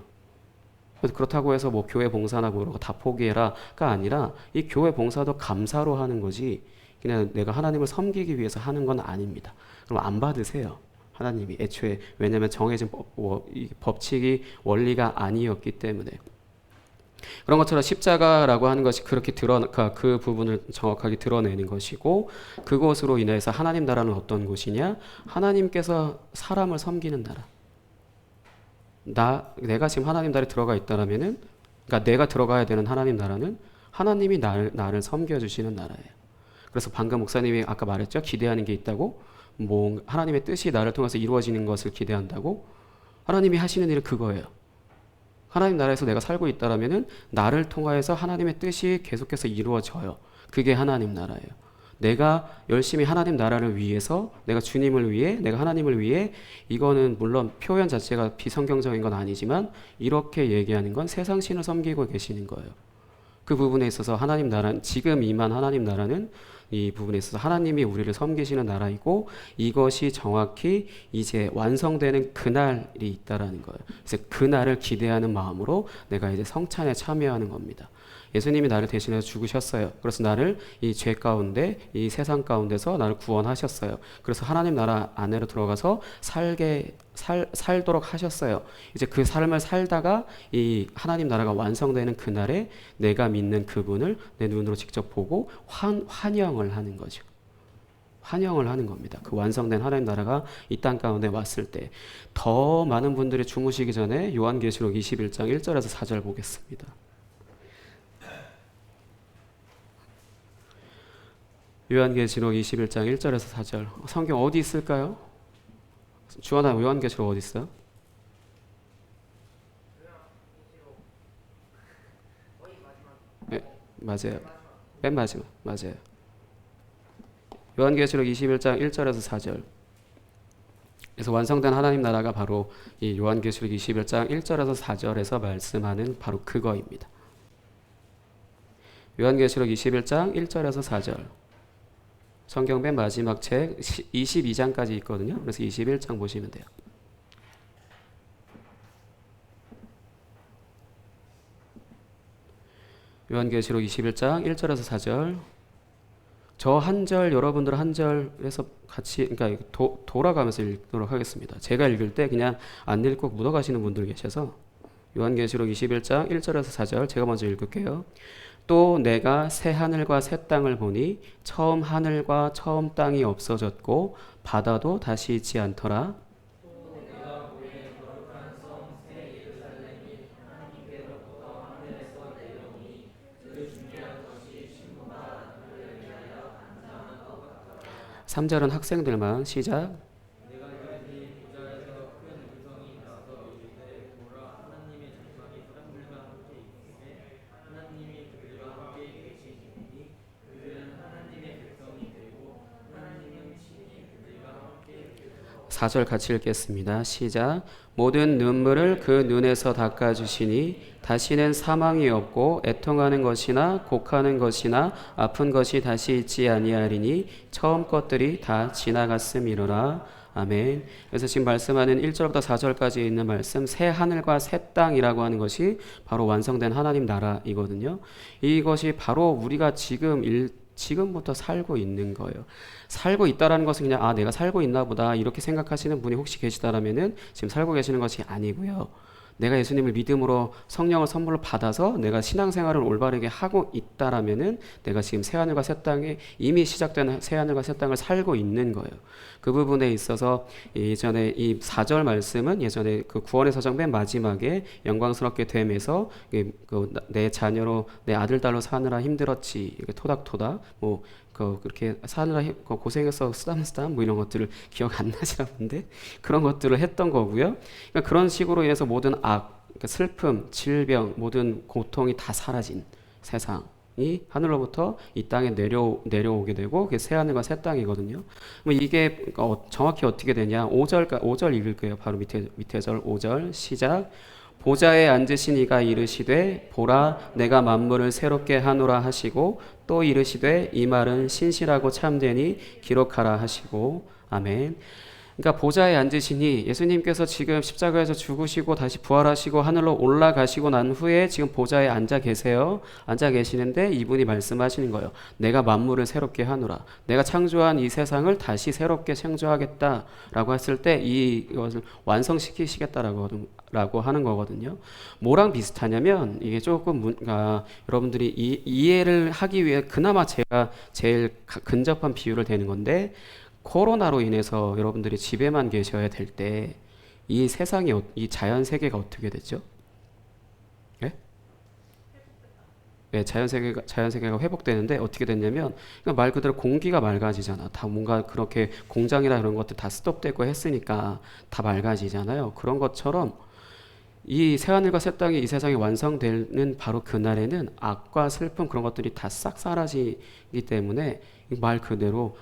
Speaker 4: 그렇다고 해서 뭐 교회 봉사나 그런 거 다 포기해라가 아니라 이 교회 봉사도 감사로 하는 거지 그냥 내가 하나님을 섬기기 위해서 하는 건 아닙니다. 그럼 안 받으세요. 하나님이 애초에 왜냐하면 정해진 법칙이 원리가 아니었기 때문에. 그런 것처럼 십자가라고 하는 것이 그렇게 그 부분을 정확하게 드러내는 것이고, 그것으로 인해서 하나님 나라는 어떤 곳이냐? 하나님께서 사람을 섬기는 나라. 내가 지금 하나님 나라에 들어가 있다라면은, 그러니까 내가 들어가야 되는 하나님 나라는 하나님이 나를 섬겨주시는 나라예요. 그래서 방금 목사님이 아까 말했죠. 기대하는 게 있다고. 뭐 하나님의 뜻이 나를 통해서 이루어지는 것을 기대한다고. 하나님이 하시는 일은 그거예요. 하나님 나라에서 내가 살고 있다라면은 나를 통하여서 하나님의 뜻이 계속해서 이루어져요. 그게 하나님 나라예요. 내가 열심히 하나님 나라를 위해서, 내가 주님을 위해, 내가 하나님을 위해, 이거는 물론 표현 자체가 비성경적인 건 아니지만 이렇게 얘기하는 건 세상 신을 섬기고 계시는 거예요. 그 부분에 있어서 하나님 나라는, 지금 임한 하나님 나라는 이 부분에 있어서 하나님이 우리를 섬기시는 나라이고, 이것이 정확히 이제 완성되는 그날이 있다라는 거예요. 그래서 그날을 기대하는 마음으로 내가 이제 성찬에 참여하는 겁니다. 예수님이 나를 대신해서 죽으셨어요. 그래서 나를 이 죄 가운데, 이 세상 가운데서 나를 구원하셨어요. 그래서 하나님 나라 안으로 들어가서 살도록 하셨어요. 이제 그 삶을 살다가 이 하나님 나라가 완성되는 그날에 내가 믿는 그분을 내 눈으로 직접 보고 환영을 하는 거죠. 환영을 하는 겁니다. 그 완성된 하나님 나라가 이 땅 가운데 왔을 때. 더 많은 분들이 주무시기 전에 요한계시록 21장 1절에서 4절 보겠습니다. 요한계시록 21장 1절에서 4절. 성경 어디 있을까요? 주원아, 요한계시록 어디 있어요? 네, 맞아요. 맨 마지막. 맞아요. 요한계시록 21장 1절에서 4절. 그래서 완성된 하나님 나라가 바로 이 요한계시록 21장 1절에서 4절에서 말씀하는 바로 그거입니다. 요한계시록 21장 1절에서 4절. 성경 맨 마지막 책 22장까지 있거든요. 그래서 21장 보시면 돼요. 요한계시록 21장 1절에서 4절. 저 한 절 여러분들 한 절에서 같이 그러니까 돌아가면서 읽도록 하겠습니다. 제가 읽을 때 그냥 안 읽고 묻어가시는 분들 계셔서 요한계시록 21장 1절에서 4절 제가 먼저 읽을게요. 또 내가 새 하늘과 새 땅을 보니 처음 하늘과 처음 땅이 없어졌고 바다도 다시 있지 않더라. 삼절은 학생들만 시작. 사절 같이 읽겠습니다. 시작. 모든 눈물을 그 눈에서 닦아주시니 다시는 사망이 없고 애통하는 것이나 곡하는 것이나 아픈 것이 다시 있지 아니하리니 처음 것들이 다 지나갔음이로라. 아멘. 그래서 지금 말씀하는 1절부터 4절까지 있는 말씀 새 하늘과 새 땅이라고 하는 것이 바로 완성된 하나님 나라이거든요. 이것이 바로 우리가 지금부터 살고 있는 거예요. 살고 있다라는 것은 그냥 내가 살고 있나 보다 이렇게 생각하시는 분이 혹시 계시다라면은 지금 살고 계시는 것이 아니고요. 내가 예수님을 믿음으로 성령을 선물로 받아서 내가 신앙생활을 올바르게 하고 있다라면은 내가 지금 새하늘과 새 땅에 이미 시작된 새하늘과 새 땅을 살고 있는 거예요. 그 부분에 있어서 예전에 이 4절 말씀은 예전에 그 구원의 서정 맨 마지막에 영광스럽게 됨에서 내 자녀로 내 아들 딸로 사느라 힘들었지 이렇게 토닥토닥 그렇게 사느라 고생해서 쓰담쓰담 이런 것들을 기억 안 나시나 본데 그런 것들을 했던 거고요. 그러니까 그런 식으로 인해서 모든 그러니까 슬픔, 질병, 모든 고통이 다 사라진 세상이 하늘로부터 이 땅에 내려오게 되고 그게 새 하늘과 새 땅이거든요. 이게 정확히 어떻게 되냐? 5절 읽을게요. 바로 밑에 절 5절 시작. 보좌에 앉으신 이가 이르시되 보라 내가 만물을 새롭게 하노라 하시고 또 이르시되 이 말은 신실하고 참되니 기록하라 하시고 아멘. 그러니까 보좌에 앉으시니 예수님께서 지금 십자가에서 죽으시고 다시 부활하시고 하늘로 올라가시고 난 후에 지금 보좌에 앉아 계세요. 앉아 계시는데 이분이 말씀하시는 거예요. 내가 만물을 새롭게 하노라. 내가 창조한 이 세상을 다시 새롭게 창조하겠다라고 했을 때 이것을 완성시키시겠다라고 하는 거거든요. 뭐랑 비슷하냐면 이게 조금 여러분들이 이해를 하기 위해 그나마 제가 제일 근접한 비유를 대는 건데 코로나로 인해서 여러분들이 집에만 계셔야 될 때 이 세상이 이 자연 세계가 어떻게 됐죠? 예? 네, 자연 세계가 회복되는데 어떻게 됐냐면 말 그대로 공기가 맑아지잖아. 다 뭔가 그렇게 공장이나 이런 것들 다 스톱되고 했으니까 다 맑아지잖아요. 그런 것처럼 이 새하늘과 새 땅이 이 세상에 완성되는 바로 그날에는 악과 슬픔 그런 것들이 다 싹 사라지기 때문에 말 그대로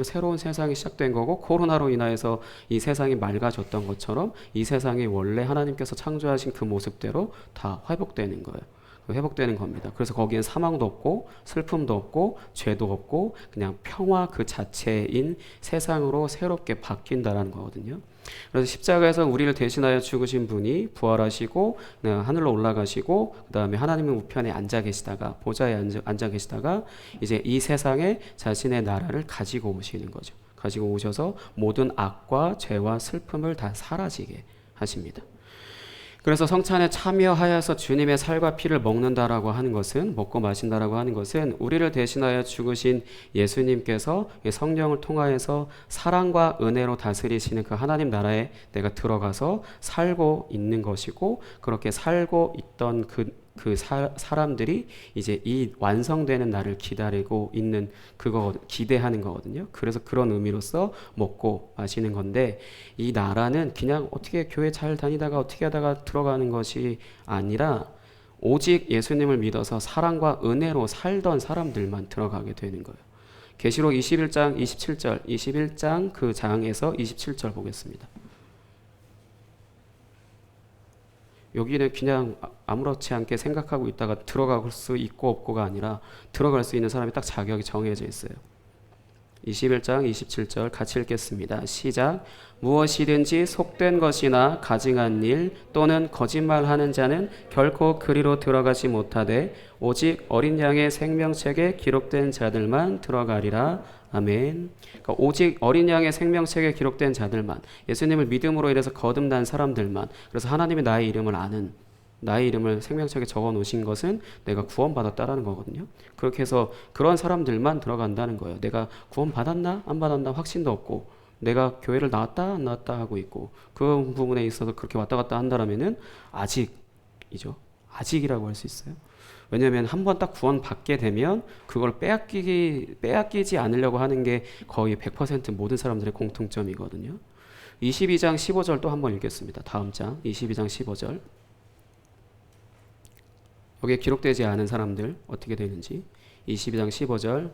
Speaker 4: 새로운 세상이 시작된 거고 코로나로 인하여서 이 세상이 맑아졌던 것처럼 이 세상이 원래 하나님께서 창조하신 그 모습대로 다 회복되는 거예요. 회복되는 겁니다. 그래서 거기엔 사망도 없고 슬픔도 없고 죄도 없고 그냥 평화 그 자체인 세상으로 새롭게 바뀐다라는 거거든요. 그래서 십자가에서 우리를 대신하여 죽으신 분이 부활하시고 하늘로 올라가시고 그 다음에 하나님의 우편에 앉아 계시다가 보좌에 앉아 계시다가 이제 이 세상에 자신의 나라를 가지고 오시는 거죠. 가지고 오셔서 모든 악과 죄와 슬픔을 다 사라지게 하십니다. 그래서 성찬에 참여하여서 주님의 살과 피를 먹는다라고 하는 것은 먹고 마신다라고 하는 것은 우리를 대신하여 죽으신 예수님께서 성령을 통하여서 사랑과 은혜로 다스리시는 그 하나님 나라에 내가 들어가서 살고 있는 것이고 그렇게 살고 있던 사람들이 이제 이 완성되는 날을 기다리고 있는 기대하는 거거든요. 그래서 그런 의미로서 먹고 마시는 건데 이 나라는 그냥 어떻게 교회 잘 다니다가 어떻게 하다가 들어가는 것이 아니라 오직 예수님을 믿어서 사랑과 은혜로 살던 사람들만 들어가게 되는 거예요. 계시록 21장 27절 21장 그 장에서 27절 보겠습니다. 여기는 그냥 아무렇지 않게 생각하고 있다가 들어갈 수 있고 없고가 아니라 들어갈 수 있는 사람이 딱 자격이 정해져 있어요. 21장 27절 같이 읽겠습니다. 시작. 무엇이든지 속된 것이나 가증한 일 또는 거짓말하는 자는 결코 그리로 들어가지 못하되 오직 어린 양의 생명책에 기록된 자들만 들어가리라. 아멘. 그러니까 오직 어린 양의 생명책에 기록된 자들만, 예수님을 믿음으로 인해서 거듭난 사람들만, 그래서 하나님이 나의 이름을 아는, 나의 이름을 생명책에 적어 놓으신 것은 내가 구원받았다라는 거거든요. 그렇게 해서 그런 사람들만 들어간다는 거예요. 내가 구원받았나 안 받았나 확신도 없고, 내가 교회를 나왔다 안 나왔다 하고 있고, 그 부분에 있어서 그렇게 왔다 갔다 한다라면은 아직이죠. 아직이라고 할 수 있어요. 왜냐하면 한 번 딱 구원 받게 되면 그걸 빼앗기지 않으려고 하는 게 거의 100% 모든 사람들의 공통점이거든요. 22장 15절 또 한번 읽겠습니다. 다음 장 22장 15절. 여기에 기록되지 않은 사람들 어떻게 되는지 22장 15절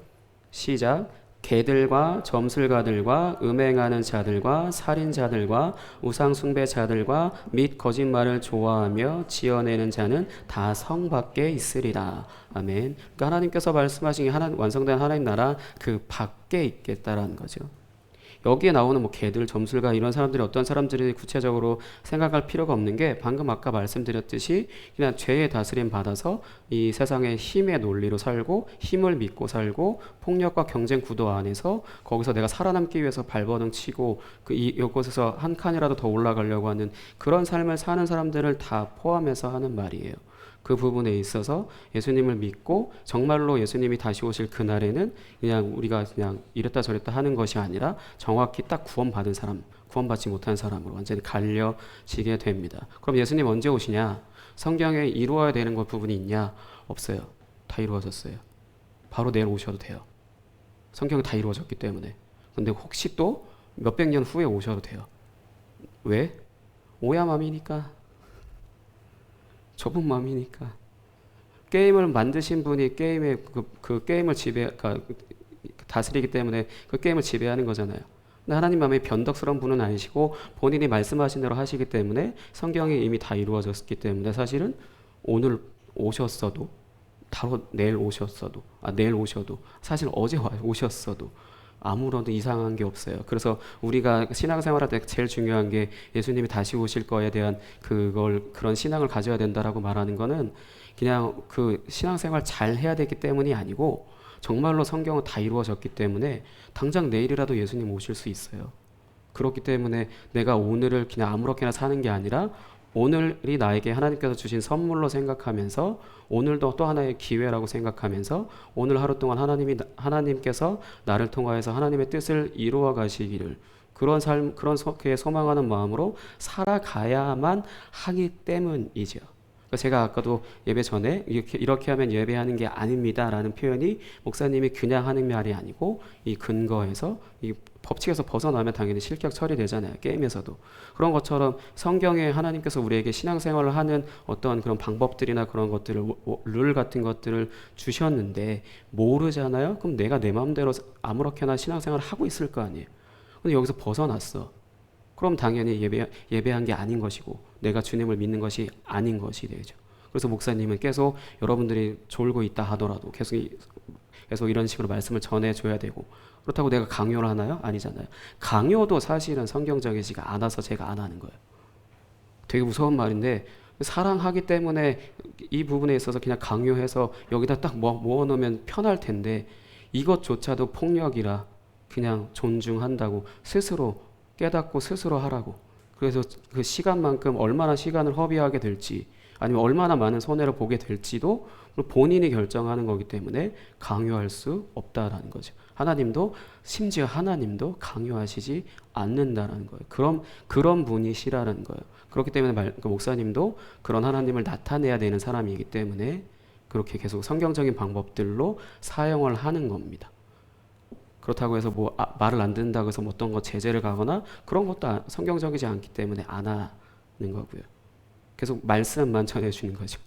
Speaker 4: 시작. 개들과 점술가들과 음행하는 자들과 살인자들과 우상숭배자들과 및 거짓말을 좋아하며 지어내는 자는 다 성 밖에 있으리라. 아멘. 그러니까 하나님께서 말씀하신 완성된 하나님 나라 그 밖에 있겠다라는 거죠. 여기에 나오는 뭐 개들, 점술가 이런 사람들이 어떤 사람들이 구체적으로 생각할 필요가 없는 게 방금 아까 말씀드렸듯이 그냥 죄의 다스림 받아서 이 세상의 힘의 논리로 살고 힘을 믿고 살고 폭력과 경쟁 구도 안에서 거기서 내가 살아남기 위해서 발버둥 치고 이곳에서 한 칸이라도 더 올라가려고 하는 그런 삶을 사는 사람들을 다 포함해서 하는 말이에요. 그 부분에 있어서 예수님을 믿고 정말로 예수님이 다시 오실 그날에는 그냥 우리가 그냥 이랬다 저랬다 하는 것이 아니라 정확히 딱 구원받은 사람, 구원받지 못한 사람으로 완전히 갈려지게 됩니다. 그럼 예수님 언제 오시냐? 성경에 이루어야 되는 것 부분이 있냐? 없어요. 다 이루어졌어요. 바로 내일 오셔도 돼요. 성경이 다 이루어졌기 때문에. 근데 혹시 또 몇백 년 후에 오셔도 돼요. 왜? 오야맘이니까. 좁은 마음이니까. 게임을 만드신 분이 게임의 그 게임을 다스리기 때문에 그 게임을 지배하는 거잖아요. 근데 하나님 마음에 변덕스러운 분은 아니시고 본인이 말씀하신 대로 하시기 때문에 성경이 이미 다 이루어졌기 때문에 사실은 오늘 오셨어도 바로 내일 오셨어도 내일 오셔도 사실 어제 오셨어도 아무런 이상한 게 없어요. 그래서 우리가 신앙생활할 때 제일 중요한 게 예수님이 다시 오실 거에 대한 그런 신앙을 가져야 된다라고 말하는 거는 그냥 그 신앙생활 잘 해야 되기 때문이 아니고 정말로 성경은 다 이루어졌기 때문에 당장 내일이라도 예수님 오실 수 있어요. 그렇기 때문에 내가 오늘을 그냥 아무렇게나 사는 게 아니라 오늘이 나에게 하나님께서 주신 선물로 생각하면서 오늘도 또 하나의 기회라고 생각하면서 오늘 하루 동안 하나님께서 나를 통하여서 하나님의 뜻을 이루어 가시기를 그런 삶, 그런 소망하는 마음으로 살아가야만 하기 때문이죠. 제가 아까도 예배 전에 이렇게 하면 예배하는 게 아닙니다라는 표현이 목사님이 그냥 하는 말이 아니고 이 근거에서 이 법칙에서 벗어나면 당연히 실격 처리되잖아요. 게임에서도. 그런 것처럼 성경에 하나님께서 우리에게 신앙생활을 하는 어떤 그런 방법들이나 그런 것들을 룰 같은 것들을 주셨는데 모르잖아요. 그럼 내가 내 마음대로 아무렇게나 신앙생활을 하고 있을 거 아니에요. 근데 여기서 벗어났어. 그럼 당연히 예배한 게 아닌 것이고 내가 주님을 믿는 것이 아닌 것이 되죠. 그래서 목사님은 계속 여러분들이 졸고 있다 하더라도 계속 이런 식으로 말씀을 전해줘야 되고 그렇다고 내가 강요를 하나요? 아니잖아요. 강요도 사실은 성경적이지가 않아서 제가 안 하는 거예요. 되게 무서운 말인데 사랑하기 때문에 이 부분에 있어서 그냥 강요해서 여기다 딱 모아놓으면 편할 텐데 이것조차도 폭력이라 그냥 존중한다고 스스로 깨닫고 스스로 하라고. 그래서 그 시간만큼 얼마나 시간을 허비하게 될지 아니면 얼마나 많은 손해를 보게 될지도 본인이 결정하는 거기 때문에 강요할 수 없다라는 거죠. 심지어 하나님도 강요하시지 않는다라는 거예요. 그런 분이시라는 거예요. 그렇기 때문에 목사님도 그런 하나님을 나타내야 되는 사람이기 때문에 그렇게 계속 성경적인 방법들로 사용을 하는 겁니다. 그렇다고 해서 말을 안 듣는다고 해서 어떤 거 제재를 가거나 그런 것도 성경적이지 않기 때문에 안 하는 거고요. 계속 말씀만 전해주는 거죠.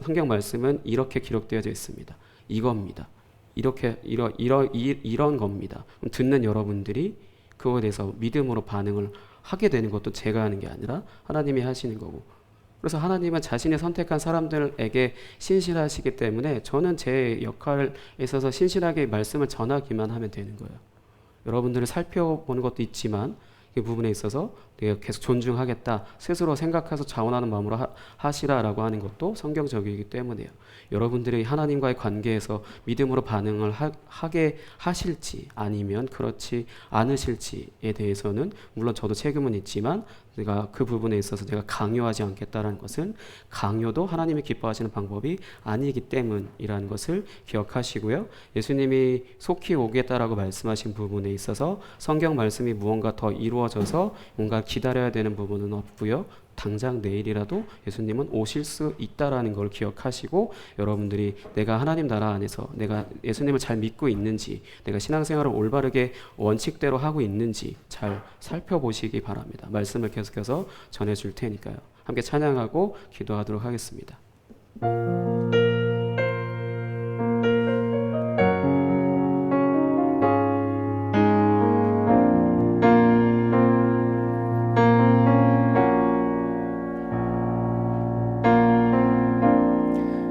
Speaker 4: 성경 말씀은 이렇게 기록되어 있습니다. 이겁니다. 이런 겁니다. 그럼 듣는 여러분들이 그거에 대해서 믿음으로 반응을 하게 되는 것도 제가 하는 게 아니라 하나님이 하시는 거고. 그래서 하나님은 자신이 선택한 사람들에게 신실하시기 때문에 저는 제 역할에 있어서 신실하게 말씀을 전하기만 하면 되는 거예요. 여러분들을 살펴보는 것도 있지만 그 부분에 있어서 내가 계속 존중하겠다, 스스로 생각해서 자원하는 마음으로 하시라라고 하는 것도 성경적이기 때문에요. 여러분들이 하나님과의 관계에서 믿음으로 반응을 하게 하실지 아니면 그렇지 않으실지에 대해서는 물론 저도 책임은 있지만 내가 그 부분에 있어서 내가 강요하지 않겠다라는 것은 강요도 하나님이 기뻐하시는 방법이 아니기 때문이라는 것을 기억하시고요. 예수님이 속히 오겠다라고 말씀하신 부분에 있어서 성경 말씀이 무언가 더 이루어져서 뭔가 기다려야 되는 부분은 없고요. 당장 내일이라도 예수님은 오실 수 있다라는 걸 기억하시고 여러분들이 내가 하나님 나라 안에서 내가 예수님을 잘 믿고 있는지, 내가 신앙생활을 올바르게 원칙대로 하고 있는지 잘 살펴보시기 바랍니다. 말씀을 계속해서 전해줄 테니까요. 함께 찬양하고 기도하도록 하겠습니다.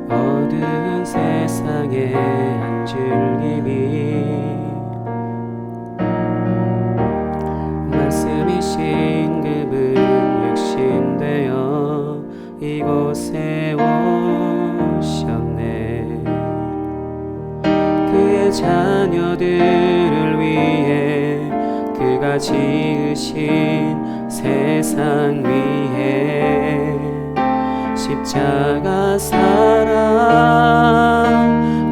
Speaker 4: 어두운 세상의 한 줄기미 말씀이신 그분 육신되어 이곳에 오셨네. 그의 자녀들을 위해 그가 지으신 세상 위에 십자가 사랑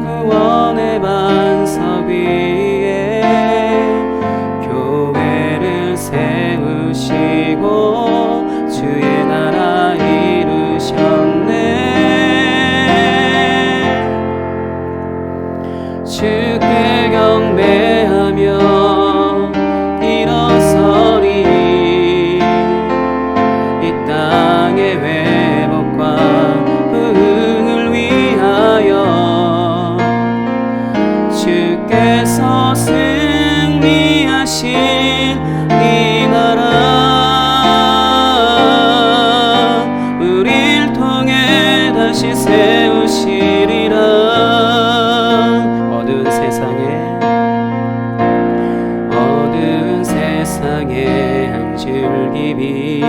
Speaker 4: 구원의 반석 위에 교회를 세우시고 주의 나라 이루셨네. 주께 경배하며 일어서리. 이 땅의 회복과 부흥을 위하여 주께서 승리하신 이 나라 우릴 통해 다시 세우시리라. 어두운 세상에 한 줄기비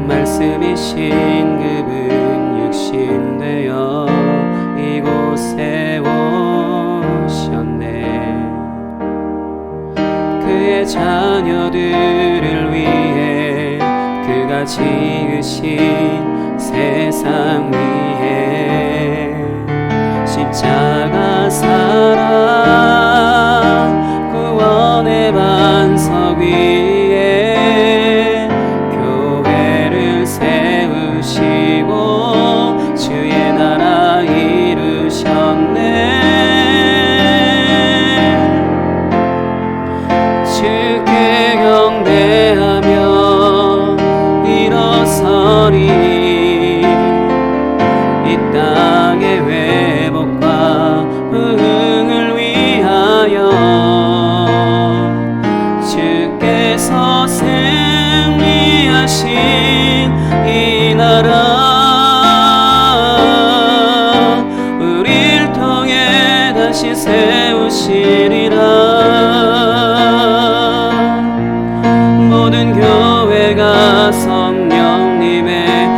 Speaker 4: 말씀이신 그분 육신되어 이곳에 오셨네. 그의 자녀들을 위해 그가 지으신 세상 위에 십자가 사랑 구원의 반석 위에 교회를 세우시고 주의 나라 이루셨네. 주께 경배하며 일어서리. 이 땅의 회복과 부흥을 위하여 주께서 승리하신 이 나라 우릴 통해 다시 세우시리라. 모든 교회가 성령님의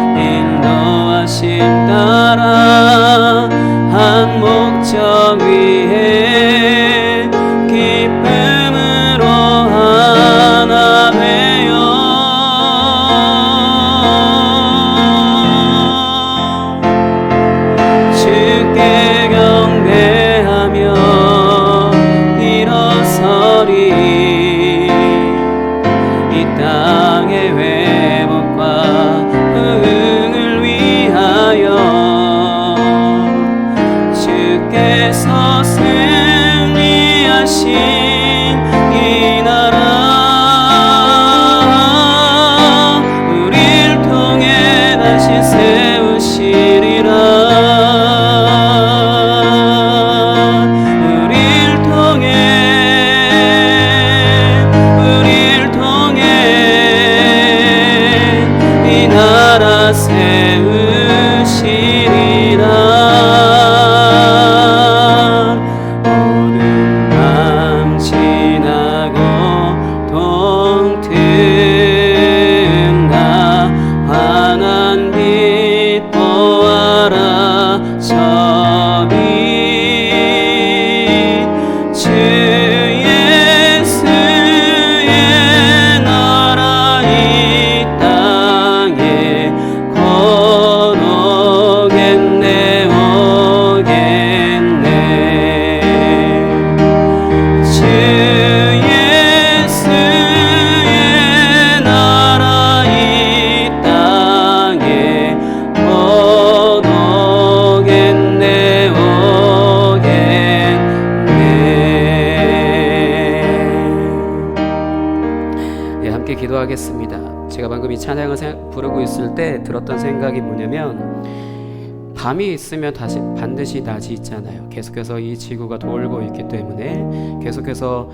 Speaker 4: 세우시리라. 어두운 밤 지나고 동트나 환한 빛 보아라. 저기 주 예수의 나라 이 땅에 곧 오겠네 오겠네. 주 예수의 나라 이 땅에 곧 오겠네 오겠네. 예, 함께 기도하겠습니다. 제가 방금 이 찬양을 부르고 있을 때 들었던 생각이 뭐냐면, 밤이 있으면 반드시 낮이 있잖아요. 계속해서 이 지구가 돌고 있기 때문에 계속해서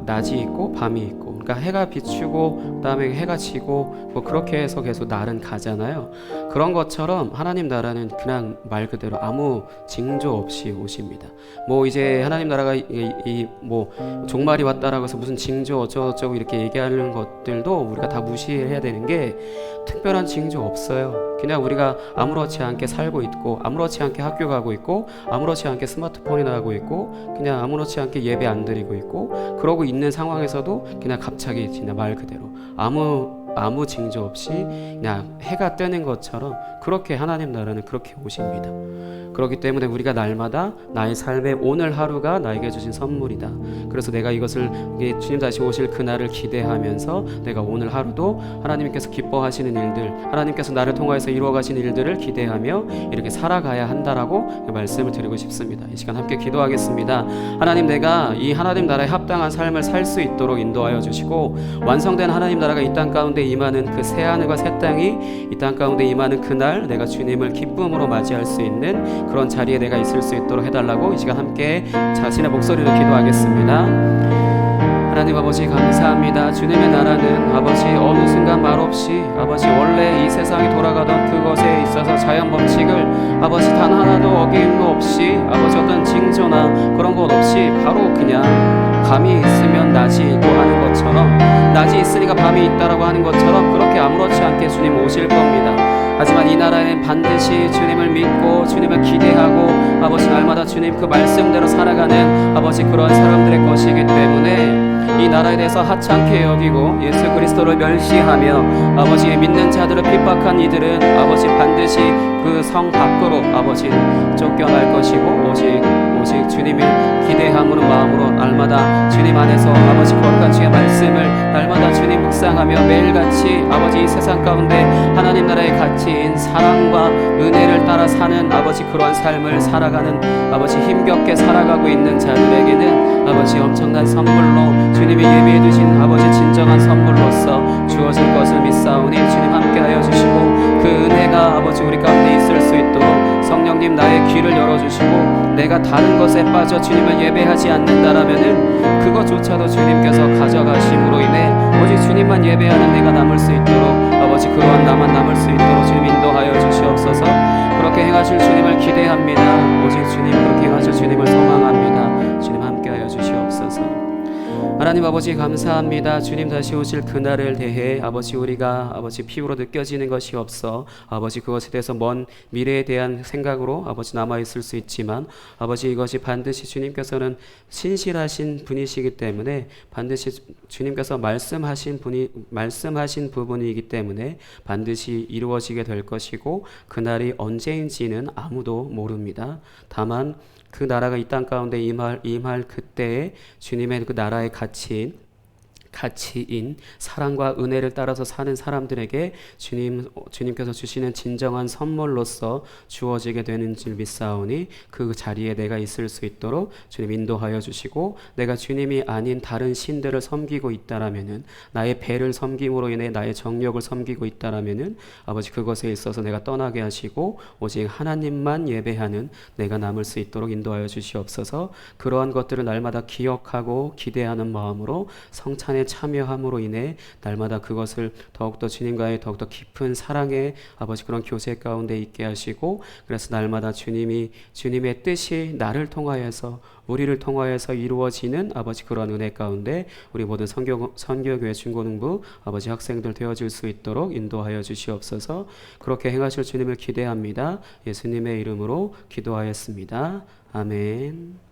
Speaker 4: 낮이 있고 밤이 있고, 그러니까 해가 비추고 그다음에 해가 지고 뭐 그렇게 해서 계속 날은 가잖아요. 그런 것처럼 하나님 나라는 그냥 말 그대로 아무 징조 없이 오십니다. 뭐 이제 하나님 나라가 뭐 종말이 왔다라고 해서 무슨 징조 어쩌고저쩌고 이렇게 얘기하는 것들도 우리가 다 무시해야 되는 게, 특별한 징조 없어요. 그냥 우리가 아무렇지 않게 살고 있고, 아무렇지 않게 학교 가고 있고, 아무렇지 않게 스마트폰이나 하고 있고, 그냥 아무렇지 않게 예배 안 드리고 있고, 그러고 있는 상황에서도 그냥 갑자기 그냥 말 그대로 아무 징조 없이 그냥 해가 뜨는 것처럼 그렇게 하나님 나라는 그렇게 오십니다. 그렇기 때문에 우리가 날마다 나의 삶의 오늘 하루가 나에게 주신 선물이다. 그래서 내가 이것을 주님 다시 오실 그날을 기대하면서 내가 오늘 하루도 하나님께서 기뻐하시는 일들, 하나님께서 나를 통하여서 이루어가시는 일들을 기대하며 이렇게 살아가야 한다라고 말씀을 드리고 싶습니다. 이 시간 함께 기도하겠습니다. 하나님, 내가 이 하나님 나라에 합당한 삶을 살 수 있도록 인도하여 주시고, 완성된 하나님 나라가 이 땅 가운데 임하는 그 새하늘과 새 땅이 이 땅 가운데 임하는 그날 내가 주님을 기쁨으로 맞이할 수 있는 그런 자리에 내가 있을 수 있도록 해달라고 이 시간 함께 자신의 목소리로 기도하겠습니다. 하나님 아버지 감사합니다. 주님의 나라는 아버지 어느 순간 말없이 아버지 원래 이 세상이 돌아가던 그것에 있어서 자연 법칙을 아버지 단 하나도 어김도 없이 아버지 어떤 징조나 그런 것 없이 바로 그냥 밤이 있으면 낮이 있고 하는 것처럼, 낮이 있으니까 밤이 있다라고 하는 것처럼 그렇게 아무렇지 않게 주님 오실 겁니다. 하지만 이 나라에는 반드시 주님을 믿고 주님을 기대하고 아버지 날마다 주님 그 말씀대로 살아가는 아버지 그런 사람들의 것이기 때문에 이 나라에 대해서 하찮게 여기고 예수 그리스도를 멸시하며 아버지 믿는 자들을 핍박한 이들은 아버지 반드시 그 성 밖으로 아버지 쫓겨날 것이고, 오직 주님을 기대함으로 마음으로 날마다 주님 안에서 아버지 거룩한 주의 말씀을 날마다 주님 묵상하며 매일같이 아버지 이 세상 가운데 하나님 나라의 가치인 사랑과 은혜를 따라 사는 아버지 그러한 삶을 살아가는 아버지 힘겹게 살아가고 있는 자들에게는 아버지 엄청난 선물로 주님이 예비해 두신 아버지 진정한 선물로서 주어질 것을 믿사오니 주님 함께하여 주시고, 그 은혜가 아버지 우리 가운데 있을 수 있도록 성령님 나의 귀를 열어주시고, 내가 다른 것에 빠져 주님을 예배하지 않는다라면은 그것조차도 주님께서 가져가심으로 인해 오직 주님만 예배하는 내가 남을 수 있도록 아버지 그러한 나만 남을 수 있도록 주님 인도하여 주시옵소서. 그렇게 행하실 주님을 기대합니다. 오직 주님 그렇게 행하실 주님을 소망합니다. 주님 함께하여 주시옵소서. 하나님 아버지 감사합니다. 주님 다시 오실 그날을 대해 아버지 우리가 아버지 피부로 느껴지는 것이 없어 아버지 그것에 대해서 먼 미래에 대한 생각으로 아버지 남아있을 수 있지만, 아버지 이것이 반드시 주님께서는 신실하신 분이시기 때문에 반드시 주님께서 말씀하신 부분이기 때문에 반드시 이루어지게 될 것이고, 그날이 언제인지는 아무도 모릅니다. 다만 그 나라가 이 땅 가운데 임할 그때에 주님의 그 나라의 가치인 사랑과 은혜를 따라서 사는 사람들에게 주님께서 주시는 진정한 선물로서 주어지게 되는 줄 믿사오니 그 자리에 내가 있을 수 있도록 주님 인도하여 주시고, 내가 주님이 아닌 다른 신들을 섬기고 있다라면은, 나의 배를 섬김으로 인해 나의 정욕을 섬기고 있다라면은 아버지 그것에 있어서 내가 떠나게 하시고 오직 하나님만 예배하는 내가 남을 수 있도록 인도하여 주시옵소서. 그러한 것들을 날마다 기억하고 기대하는 마음으로 성찬의 참여함으로 인해 날마다 그것을 더욱더 주님과의 더욱더 깊은 사랑의 아버지 그런 교제 가운데 있게 하시고, 그래서 날마다 주님의 뜻이 나를 통하여서 우리를 통하여서 이루어지는 아버지 그런 은혜 가운데 우리 모든 선교교회 중고등부 아버지 학생들 되어줄 수 있도록 인도하여 주시옵소서. 그렇게 행하실 주님을 기대합니다. 예수님의 이름으로 기도하였습니다. 아멘.